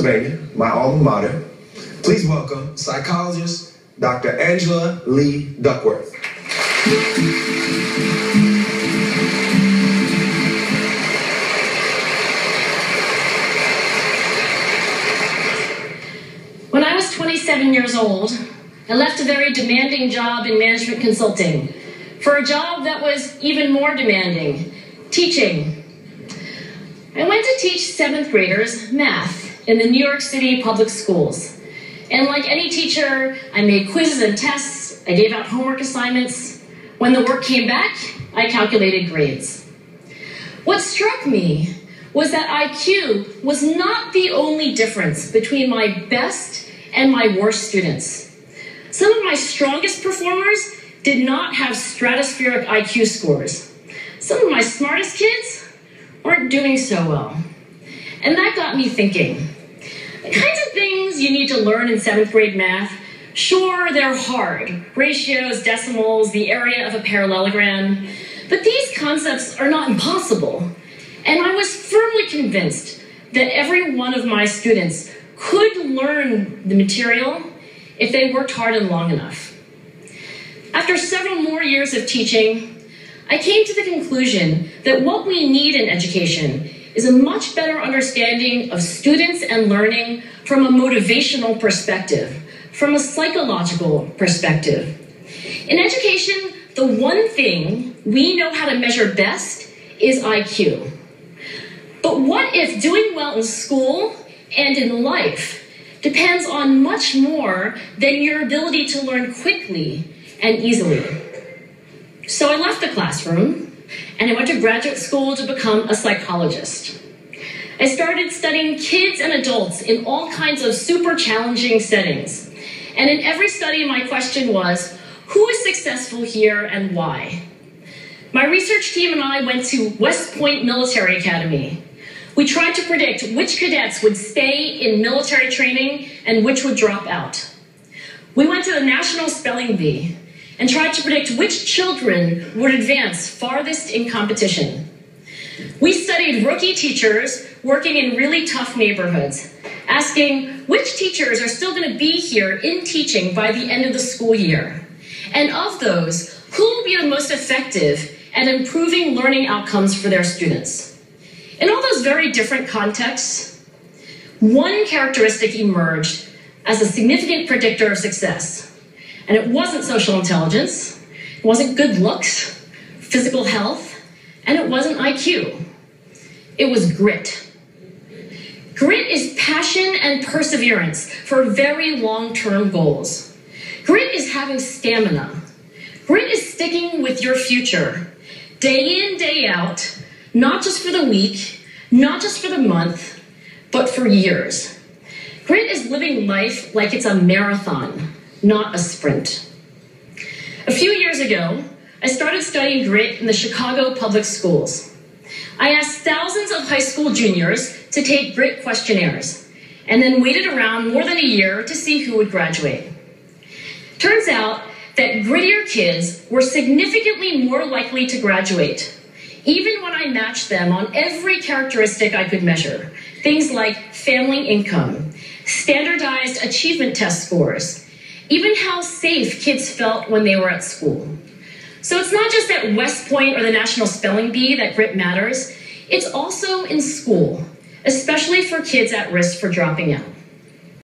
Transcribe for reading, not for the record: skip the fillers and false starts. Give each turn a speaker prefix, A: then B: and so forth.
A: Pennsylvania, my alma mater. Please welcome psychologist Dr. Angela Lee Duckworth.
B: When I was 27 years old, I left a very demanding job in management consulting for a job that was even more demanding, teaching. I went to teach 7th graders math in the New York City public schools. And like any teacher, I made quizzes and tests, I gave out homework assignments. When the work came back, I calculated grades. What struck me was that IQ was not the only difference between my best and my worst students. Some of my strongest performers did not have stratospheric IQ scores. Some of my smartest kids weren't doing so well. And that got me thinking. The kinds of things you need to learn in 7th grade math, sure, they're hard. Ratios, decimals, the area of a parallelogram. But these concepts are not impossible. And I was firmly convinced that every one of my students could learn the material if they worked hard and long enough. After several more years of teaching, I came to the conclusion that what we need in education is a much better understanding of students and learning from a motivational perspective, from a psychological perspective. In education, the one thing we know how to measure best is IQ. But what if doing well in school and in life depends on much more than your ability to learn quickly and easily? So I left the classroom and I went to graduate school to become a psychologist. I started studying kids and adults in all kinds of super challenging settings. And in every study, my question was, who is successful here and why? My research team and I went to West Point Military Academy. We tried to predict which cadets would stay in military training and which would drop out. We went to the National Spelling Bee and tried to predict which children would advance farthest in competition. We studied rookie teachers working in really tough neighborhoods, asking which teachers are still going to be here in teaching by the end of the school year. And of those, who will be the most effective at improving learning outcomes for their students? In all those very different contexts, one characteristic emerged as a significant predictor of success. And it wasn't social intelligence, it wasn't good looks, physical health, and it wasn't IQ. It was grit. Grit is passion and perseverance for very long-term goals. Grit is having stamina. Grit is sticking with your future, day in, day out, not just for the week, not just for the month, but for years. Grit is living life like it's a marathon, not a sprint. A few years ago, I started studying grit in the Chicago public schools. I asked thousands of high school juniors to take grit questionnaires, and then waited around more than a year to see who would graduate. Turns out that grittier kids were significantly more likely to graduate, even when I matched them on every characteristic I could measure. Things like family income, standardized achievement test scores, even how safe kids felt when they were at school. So it's not just at West Point or the National Spelling Bee that grit matters, it's also in school, especially for kids at risk for dropping out.